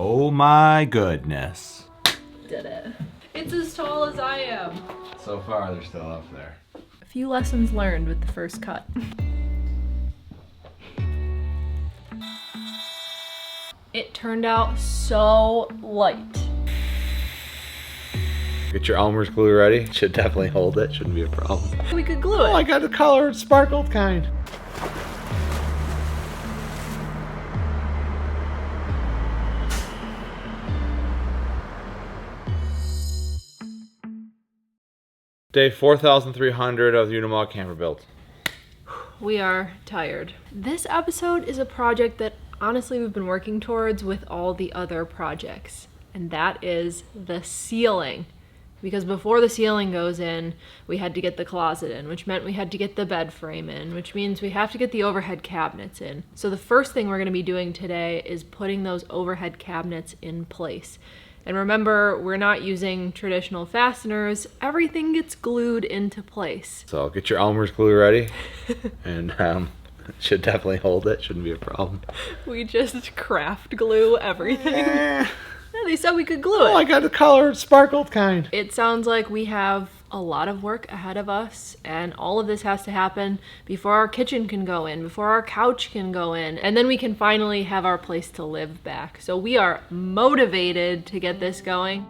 Oh my goodness. Did it. It's as tall as I am. So far, they're still up there. A few lessons learned with the first cut. It turned out so light. Get your Elmer's glue ready. Should definitely hold it. Shouldn't be a problem. We could glue it. Oh, I got the colored sparkled kind. Day 4,300 of the Unimog camper build. We are tired. This episode is a project that honestly we've been working towards with all the other projects, and that is the ceiling. Because before the ceiling goes in, we had to get the closet in, which meant we had to get the bed frame in, which means we have to get the overhead cabinets in. So the first thing we're going to be doing today is putting those overhead cabinets in place. And remember, we're not using traditional fasteners. Everything gets glued into place. So get your Elmer's glue ready. And should definitely hold it. Shouldn't be a problem. We just craft glue everything. Yeah, they said we could glue it. Oh, I got the colored sparkled kind. It sounds like we have a lot of work ahead of us, and all of this has to happen before our kitchen can go in, before our couch can go in, and then we can finally have our place to live back. So we are motivated to get this going.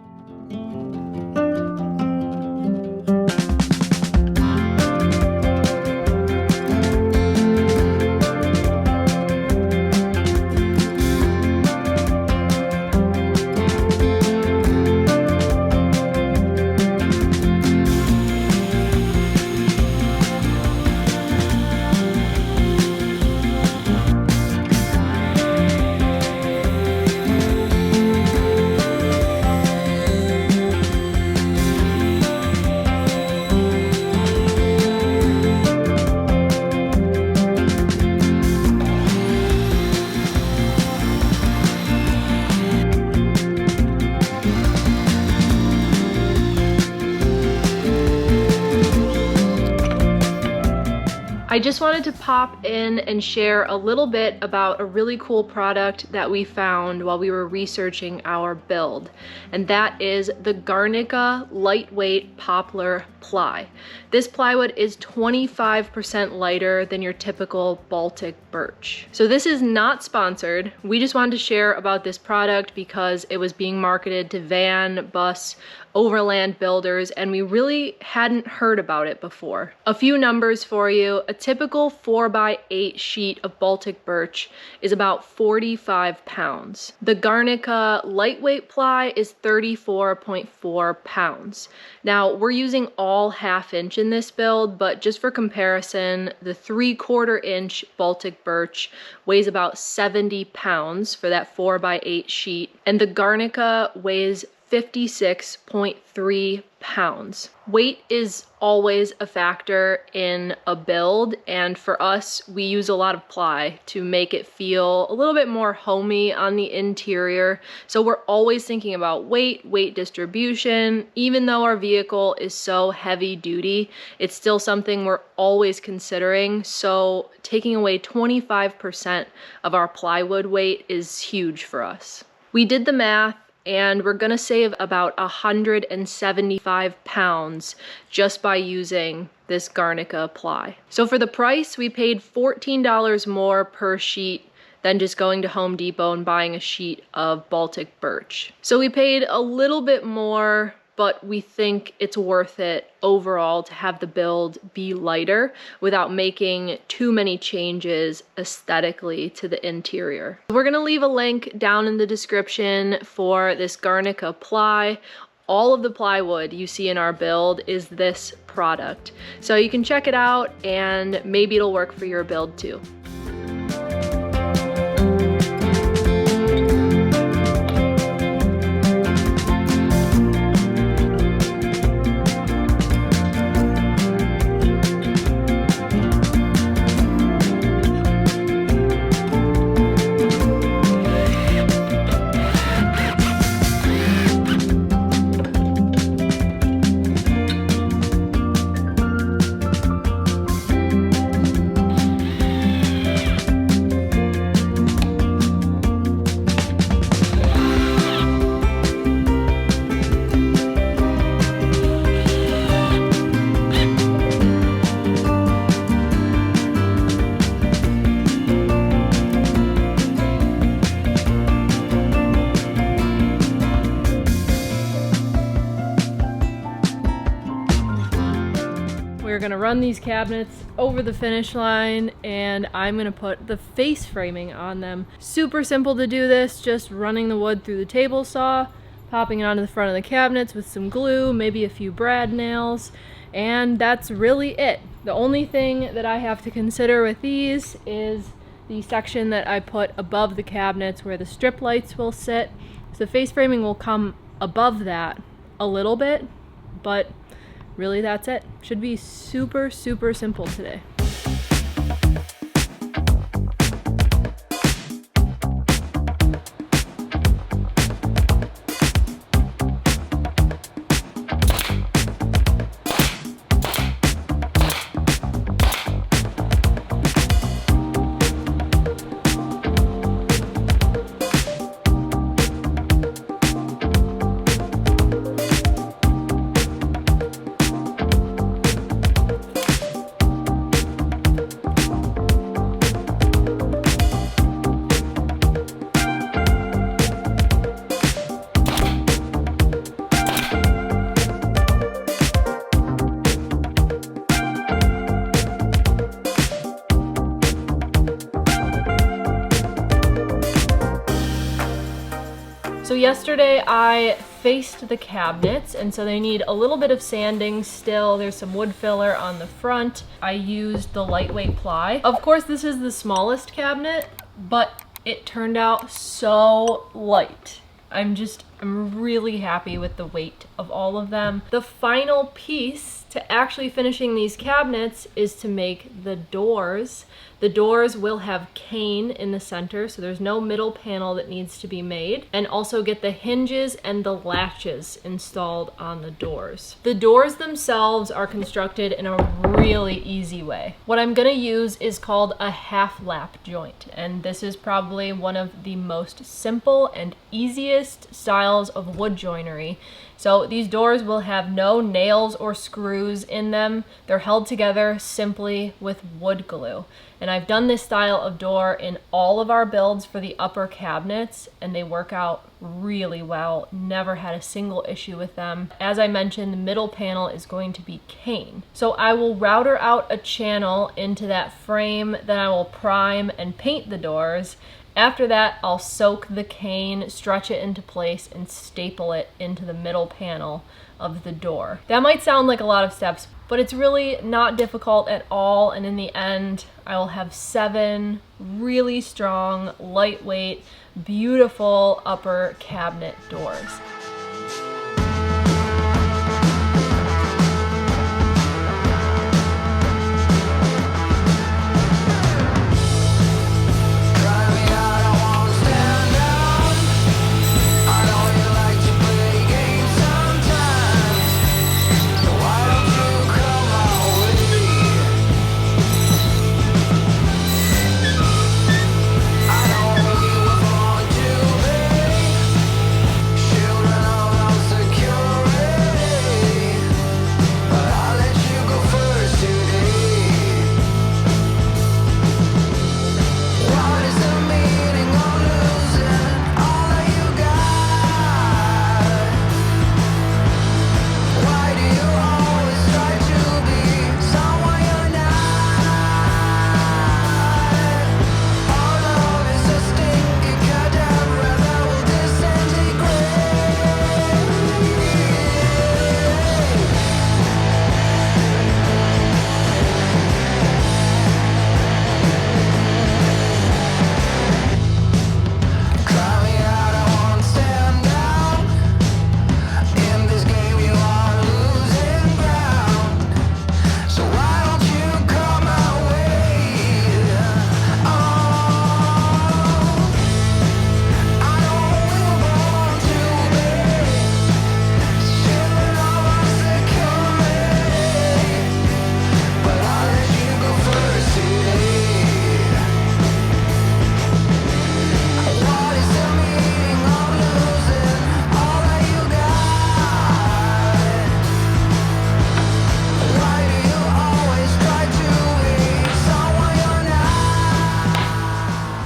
I just wanted to pop in and share a little bit about a really cool product that we found while we were researching our build, and that is the Garnica lightweight poplar ply. This plywood is 25% lighter than your typical Baltic birch. So this is not sponsored. We just wanted to share about this product because it was being marketed to van, bus, overland builders, and we really hadn't heard about it before. A few numbers for you. A typical 4x8 sheet of Baltic birch is about 45 pounds. The Garnica lightweight ply is 34.4 pounds. Now, we're using all 1/2 inch in this build, but just for comparison, the 3/4 inch Baltic birch weighs about 70 pounds for that 4x8 sheet, and the Garnica weighs 56.3 pounds. Weight is always a factor in a build, and for us, we use a lot of ply to make it feel a little bit more homey on the interior. So we're always thinking about weight distribution. Even though our vehicle is so heavy duty, it's still something we're always considering. So taking away 25% of our plywood weight is huge for us. We did the math, and we're gonna save about 175 pounds just by using this Garnica ply. So for the price, we paid $14 more per sheet than just going to Home Depot and buying a sheet of Baltic birch. So we paid a little bit more, but we think it's worth it overall to have the build be lighter without making too many changes aesthetically to the interior. We're gonna leave a link down in the description for this Garnica ply. All of the plywood you see in our build is this product. So you can check it out and maybe it'll work for your build too. gonna run these cabinets over the finish line, and I'm gonna put the face framing on them. Super simple to do this, just running the wood through the table saw, popping it onto the front of the cabinets with some glue, maybe a few brad nails, and that's really it. The only thing that I have to consider with these is the section that I put above the cabinets where the strip lights will sit. So the face framing will come above that a little bit, but really that's it. Should be super, super simple today. So yesterday I faced the cabinets, and so they need a little bit of sanding still. There's some wood filler on the front. I used the lightweight ply. Of course, this is the smallest cabinet, but it turned out so light. I'm really happy with the weight of all of them. The final piece to actually finishing these cabinets is to make the doors. The doors will have cane in the center, so there's no middle panel that needs to be made, and also get the hinges and the latches installed on the doors. The doors themselves are constructed in a really easy way. What I'm gonna use is called a half lap joint, and this is probably one of the most simple and easiest styles of wood joinery. So these doors will have no nails or screws in them. They're held together simply with wood glue. And I've done this style of door in all of our builds for the upper cabinets, and they work out really well. Never had a single issue with them. As I mentioned, the middle panel is going to be cane. So I will router out a channel into that frame, then I will prime and paint the doors. After that, I'll soak the cane, stretch it into place, and staple it into the middle panel of the door. That might sound like a lot of steps, but it's really not difficult at all, and in the end, I will have 7 really strong, lightweight, beautiful upper cabinet doors.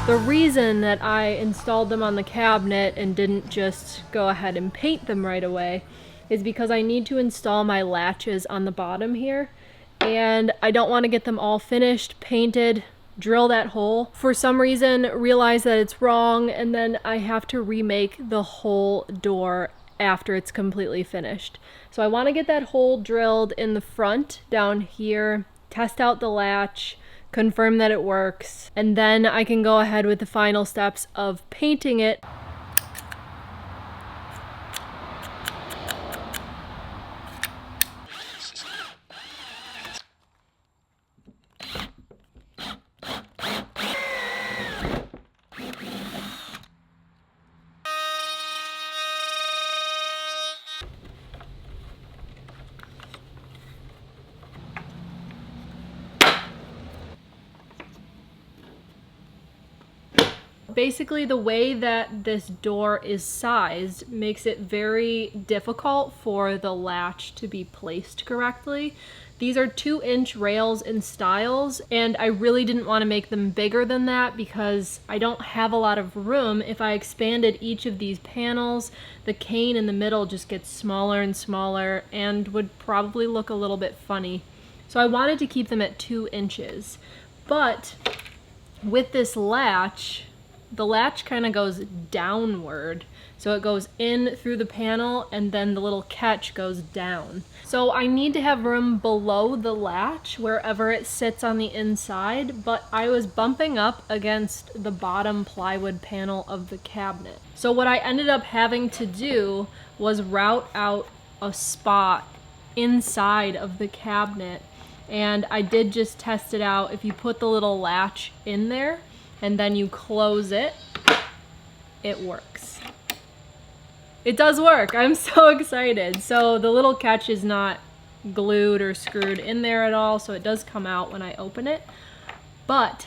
The reason that I installed them on the cabinet and didn't just go ahead and paint them right away is because I need to install my latches on the bottom here. and I don't want to get them all finished, painted, drill that hole. For some reason, realize that it's wrong, and then I have to remake the whole door after it's completely finished. So I want to get that hole drilled in the front down here, test out the latch, confirm that it works, and then I can go ahead with the final steps of painting it. Basically, the way that this door is sized makes it very difficult for the latch to be placed correctly. These are 2-inch rails in stiles, and I really didn't want to make them bigger than that because I don't have a lot of room. If I expanded each of these panels, the cane in the middle just gets smaller and smaller and would probably look a little bit funny. So I wanted to keep them at 2 inches. But with this latch, the latch kind of goes downward. So it goes in through the panel and then the little catch goes down. So I need to have room below the latch wherever it sits on the inside, but I was bumping up against the bottom plywood panel of the cabinet. So what I ended up having to do was route out a spot inside of the cabinet, and I did just test it out. If you put the little latch in there and then you close it, it works. It does work. I'm so excited. So the little catch is not glued or screwed in there at all, so it does come out when I open it. But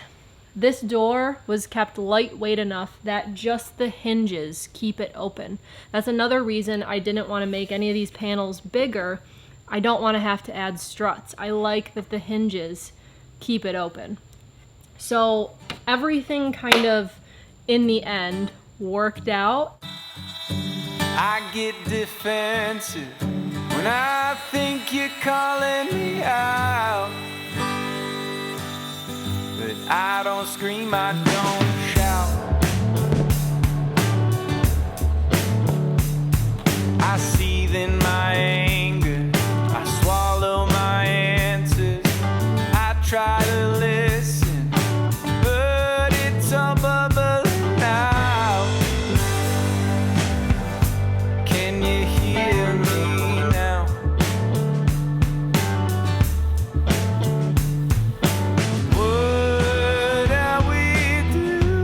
this door was kept lightweight enough that just the hinges keep it open. That's another reason I didn't want to make any of these panels bigger. I don't want to have to add struts. I like that the hinges keep it open. So everything kind of, in the end, worked out. I get defensive when I think you're calling me out, but I don't scream, I don't shout. I seethe in my anger, I swallow my answers, I try to listen, but it's all bubbling out. Can you hear me now? What are we doing?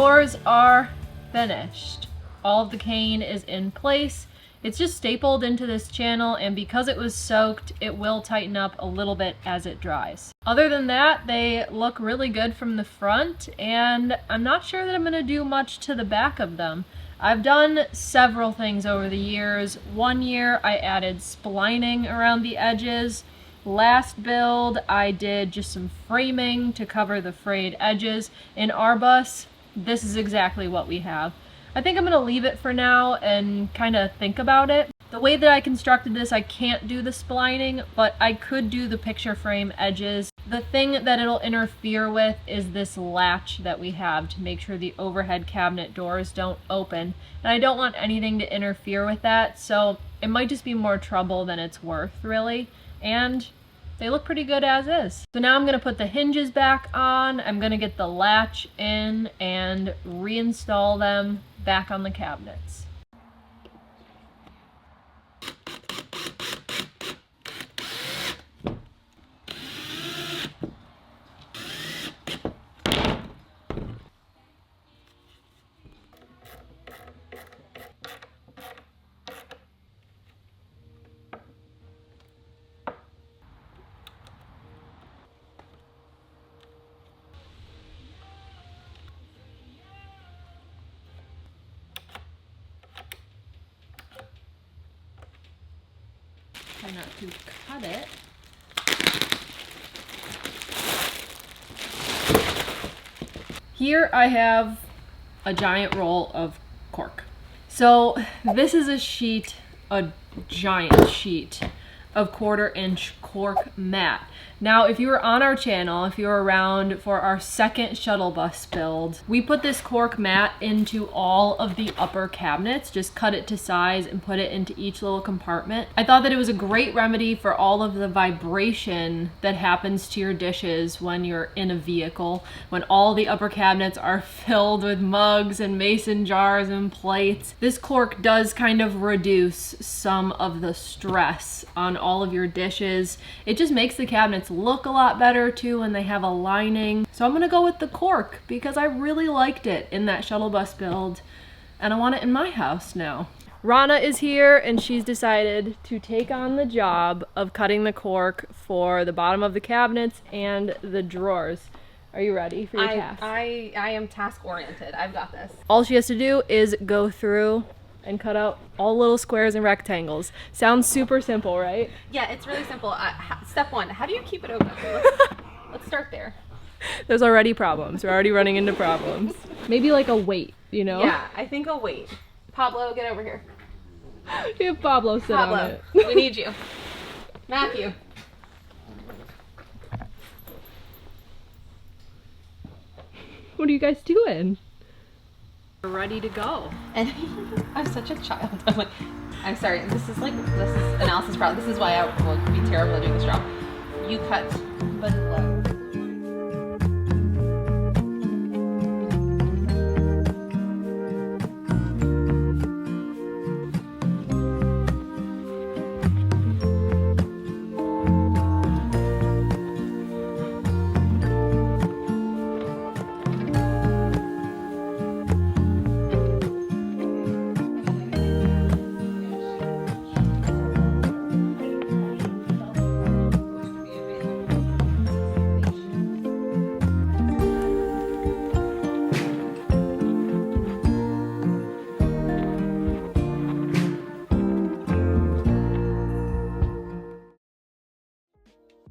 doors are finished. All of the cane is in place. It's just stapled into this channel, and because it was soaked, it will tighten up a little bit as it dries. Other than that, they look really good from the front, and I'm not sure that I'm gonna do much to the back of them. I've done several things over the years. One year I added splining around the edges. Last build I did just some framing to cover the frayed edges. In our bus, this is exactly what we have. I think I'm gonna leave it for now and kind of think about it. The way that I constructed this, I can't do the splining, but I could do the picture frame edges. The thing that it'll interfere with is this latch that we have to make sure the overhead cabinet doors don't open. And I don't want anything to interfere with that, so it might just be more trouble than it's worth, really. And they look pretty good as is. So now I'm gonna put the hinges back on, I'm gonna get the latch in and reinstall them back on the cabinets. Try not to cut it. Here I have a giant roll of cork. So this is a sheet, a giant sheet of 1/4-inch cork mat. Now, if you were on our channel, if you were around for our second shuttle bus build, we put this cork mat into all of the upper cabinets, just cut it to size and put it into each little compartment. I thought that it was a great remedy for all of the vibration that happens to your dishes when you're in a vehicle, when all the upper cabinets are filled with mugs and mason jars and plates. This cork does kind of reduce some of the stress on all of your dishes. It just makes the cabinets look a lot better too when they have a lining. So I'm gonna go with the cork because I really liked it in that shuttle bus build and I want it in my house now. Rana is here and she's decided to take on the job of cutting the cork for the bottom of the cabinets and the drawers. Are you ready for your task? I am task oriented. I've got this. All she has to do is go through and cut out all little squares and rectangles. Sounds super simple, right? Yeah, it's really simple. Step one, how do you keep it open? Let's start there. There's already problems. We're already running into problems. Maybe like a weight, you know? Yeah, I think I'll wait. Pablo, get over here. We have Pablo sit on Pablo, it. we need you. Matthew. What are you guys doing? We're ready to go. And I'm such a child. I'm sorry. This is analysis problem. This is why I will be terrible at doing this job. You cut, but low.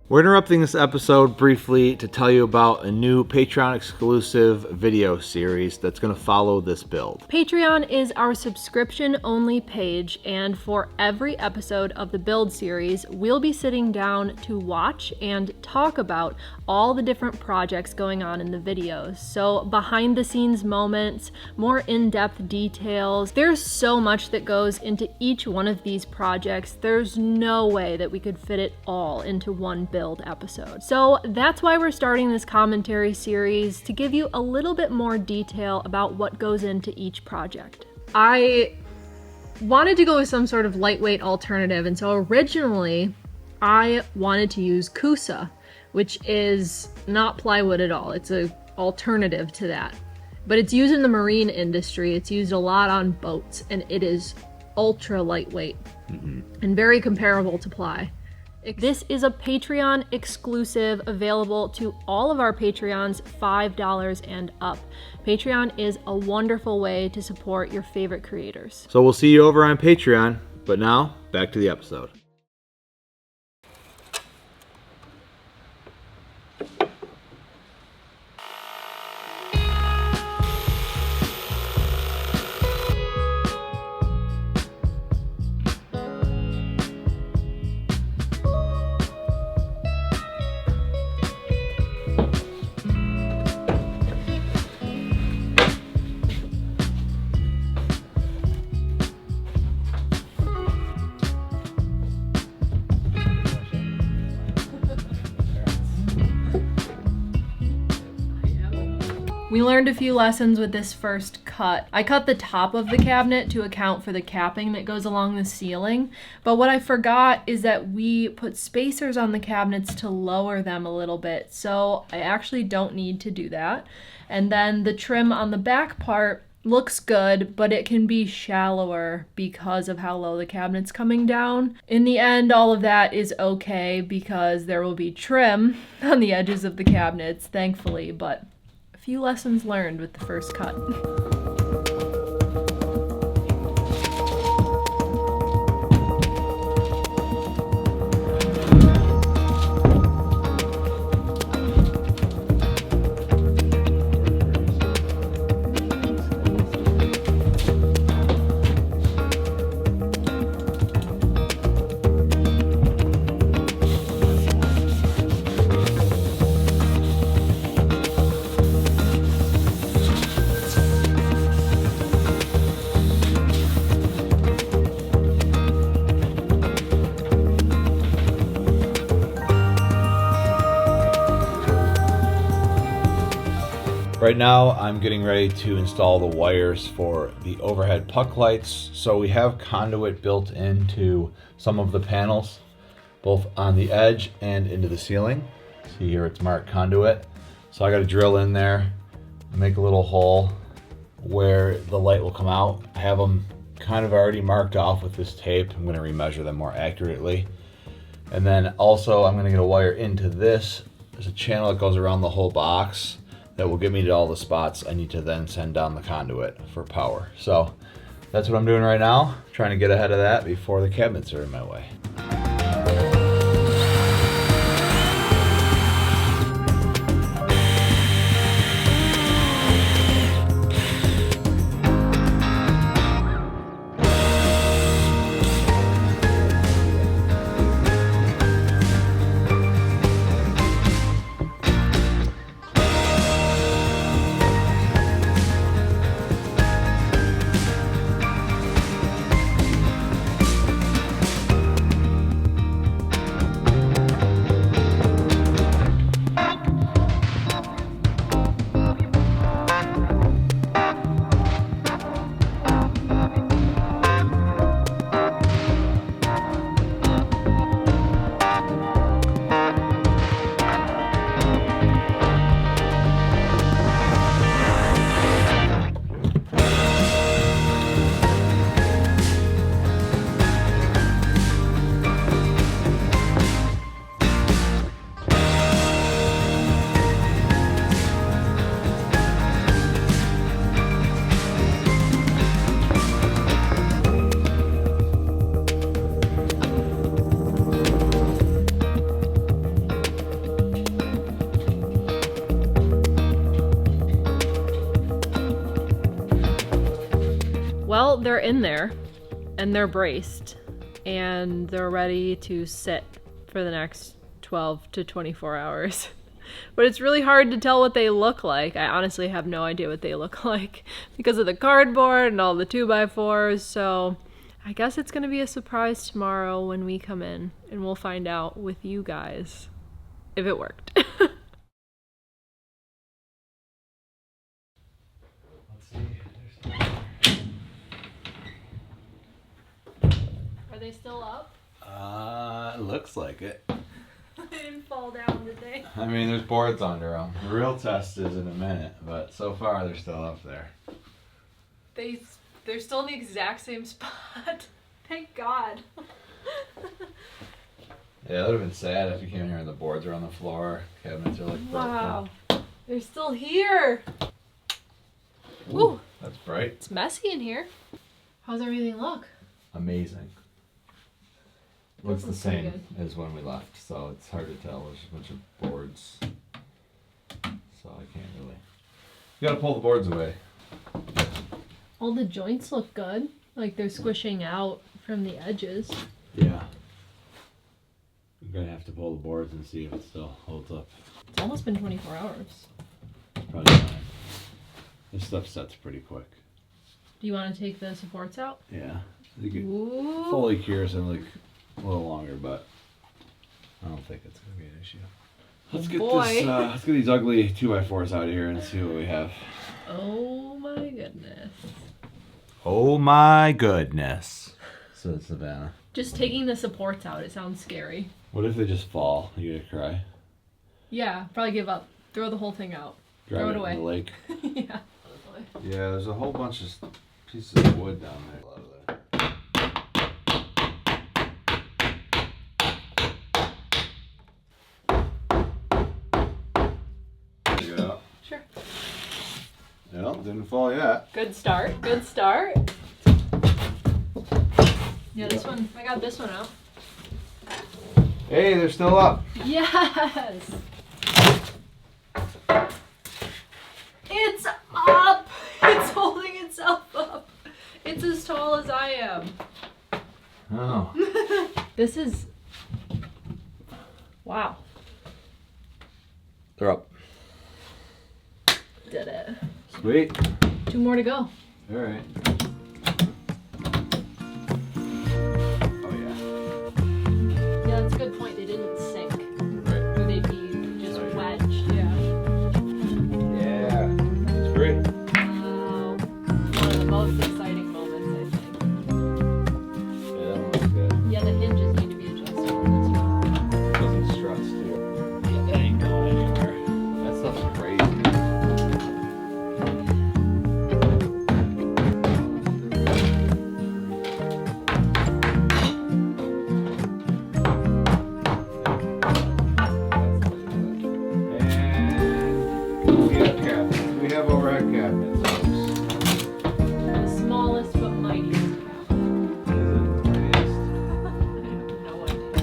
We're interrupting this episode briefly to tell you about a new Patreon exclusive video series that's going to follow this build. Patreon is our subscription only page, and for every episode of the build series, we'll be sitting down to watch and talk about all the different projects going on in the videos. So behind the scenes moments, more in-depth details. There's so much that goes into each one of these projects. There's no way that we could fit it all into one build episode. So that's why we're starting this commentary series, to give you a little bit more detail about what goes into each project. I wanted to go with some sort of lightweight alternative, and so originally I wanted to use Kusa, which is not plywood at all. It's an alternative to that. but it's used in the marine industry. It's used a lot on boats, and it is ultra lightweight and very comparable to ply. This is a Patreon exclusive, available to all of our Patreons, $5 and up. Patreon is a wonderful way to support your favorite creators. So we'll see you over on Patreon, but now back to the episode. We learned a few lessons with this first cut. I cut the top of the cabinet to account for the capping that goes along the ceiling, but what I forgot is that we put spacers on the cabinets to lower them a little bit, so I actually don't need to do that. And then the trim on the back part looks good, but it can be shallower because of how low the cabinet's coming down. In the end, all of that is okay because there will be trim on the edges of the cabinets, thankfully, but few lessons learned with the first cut. Right now, I'm getting ready to install the wires for the overhead puck lights. So we have conduit built into some of the panels, both on the edge and into the ceiling. See here, it's marked conduit. So I got to drill in there, make a little hole where the light will come out. I have them kind of already marked off with this tape. I'm going to remeasure them more accurately. And then also I'm going to get a wire into this. There's a channel that goes around the whole box that will get me to all the spots I need to then send down the conduit for power. So that's what I'm doing right now, trying to get ahead of that before the cabinets are in my way. Well, they're in there, and they're braced, and they're ready to sit for the next 12 to 24 hours. But it's really hard to tell what they look like. I honestly have no idea what they look like because of the cardboard and all the 2x4s, so I guess it's gonna be a surprise tomorrow when we come in, and we'll find out with you guys if it worked. Are they still up? Looks like it. They didn't fall down, did they? I mean, there's boards under them. The real test is in a minute, but so far they're still up there. They're still in the exact same spot. Thank God. Yeah, that would have been sad if you came in here and the boards are on the floor. Cabinets are like broken. Wow. They're still here. Ooh, that's bright. It's messy in here. How's everything look? Amazing. Looks the looks pretty same good. as when we left, so it's hard to tell. There's a bunch of boards, so I can't really. You gotta pull the boards away. All the joints look good. Like they're squishing out from the edges. Yeah. I'm gonna have to pull the boards and see if it still holds up. It's almost been 24 hours. Probably fine. This stuff sets pretty quick. Do you want to take the supports out? Yeah. I think it Ooh. fully cures in like a little longer, but I don't think it's gonna be an issue. Let's get boy. let's get these ugly 2x4s out of here and see what we have. Oh my goodness. Oh my goodness, said Savannah. Just taking the supports out, it sounds scary. What if they just fall? You gonna cry? Yeah, probably give up. Throw the whole thing out. Drive Throw it in away. the lake. Yeah. Yeah, there's a whole bunch of pieces of wood down there. A lot of that. Dig it out. Sure. No, didn't fall yet. Good start. Good start. Yeah, this one. I got this one out. Hey, they're still up. Yes. It's up. It's holding itself up. It's as tall as I am. Oh. This is. Wow. They're up. Did it. Sweet. 2 more to go. All right. Oh yeah. Yeah, that's a good point. They didn't sink. Right. Or they'd be just wedged. Yeah. Yeah. It's free. Wow. One of the most exciting moments, I think. Yeah, that one looks good. Yeah, the hinges need to be adjusted on this one. Doesn't struts too. Yeah, that ain't going anywhere. That stuff's crazy. And we have cabinets. We have overhead cabinets. The smallest but mightiest cabinet. I have no idea.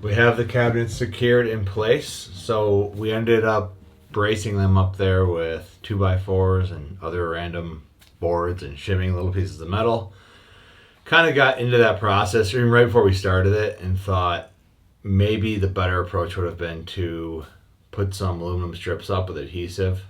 We have the cabinets secured in place, so we ended up bracing them up there with 2x4s and other random boards and shimming little pieces of metal. Kind of got into that process even right before we started it and thought maybe the better approach would have been to put some aluminum strips up with adhesive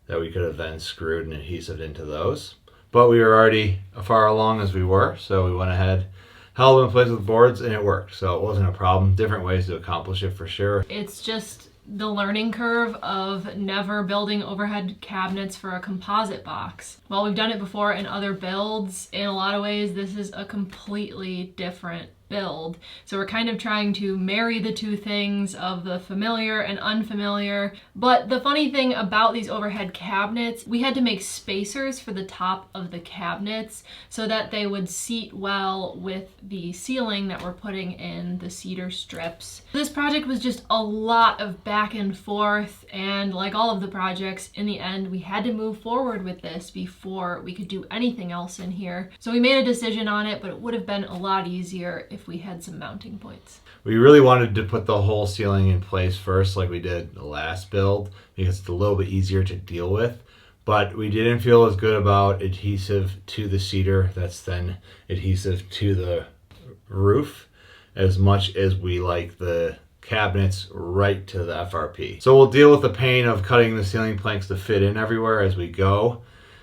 that we could have then screwed and adhesive into those. But we were already far along as we were, so we went ahead, held them in place with boards, and it worked. So it wasn't a problem. Different ways to accomplish it for sure. It's just the learning curve of never building overhead cabinets for a composite box. While we've done it before in other builds, in a lot of ways this is a completely different build. So we're kind of trying to marry the two things of the familiar and unfamiliar. But the funny thing about these overhead cabinets, we had to make spacers for the top of the cabinets so that they would seat well with the ceiling that we're putting in the cedar strips. This project was just a lot of back and forth, and like all of the projects, in the end we had to move forward with this before we could do anything else in here. So we made a decision on it, but it would have been a lot easier if we had some mounting points. We really wanted to put the whole ceiling in place first like we did the last build because it's a little bit easier to deal with, but we didn't feel as good about adhesive to the cedar that's then adhesive to the roof as much as we like the cabinets right to the FRP. So we'll deal with the pain of cutting the ceiling planks to fit in everywhere as we go.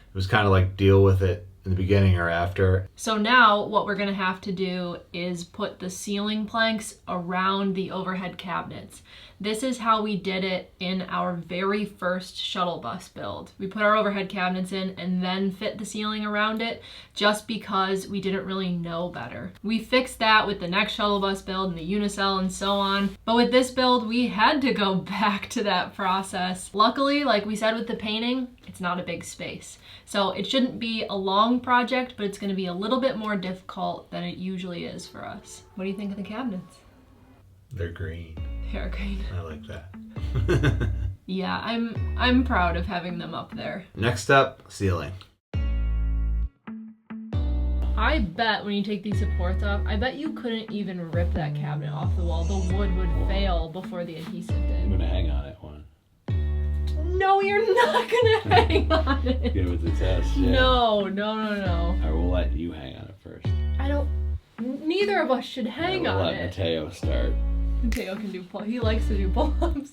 It was kind of like deal with it in the beginning or after. So now what we're gonna have to do is put the ceiling planks around the overhead cabinets. This is how we did it in our very first shuttle bus build. We put our overhead cabinets in and then fit the ceiling around it just because we didn't really know better. We fixed that with the next shuttle bus build and the unicell and so on. But with this build, we had to go back to that process. Luckily, like we said with the painting, it's not a big space. So it shouldn't be a long project, but it's gonna be a little bit more difficult than it usually is for us. What do you think of the cabinets? They're green. They are green. I like that. Yeah, I'm proud of having them up there. Next up, ceiling. I bet when you take these supports off, I bet you couldn't even rip that cabinet off the wall. The wood would fail before the adhesive I'm did. gonna hang on it one. No, you're not gonna hang on it. Give it the test. Yeah. No. I will let you hang on it first. I don't. Neither of us should hang we'll on let it. Mateo start. Mateo can do pull. He likes to do pull-ups.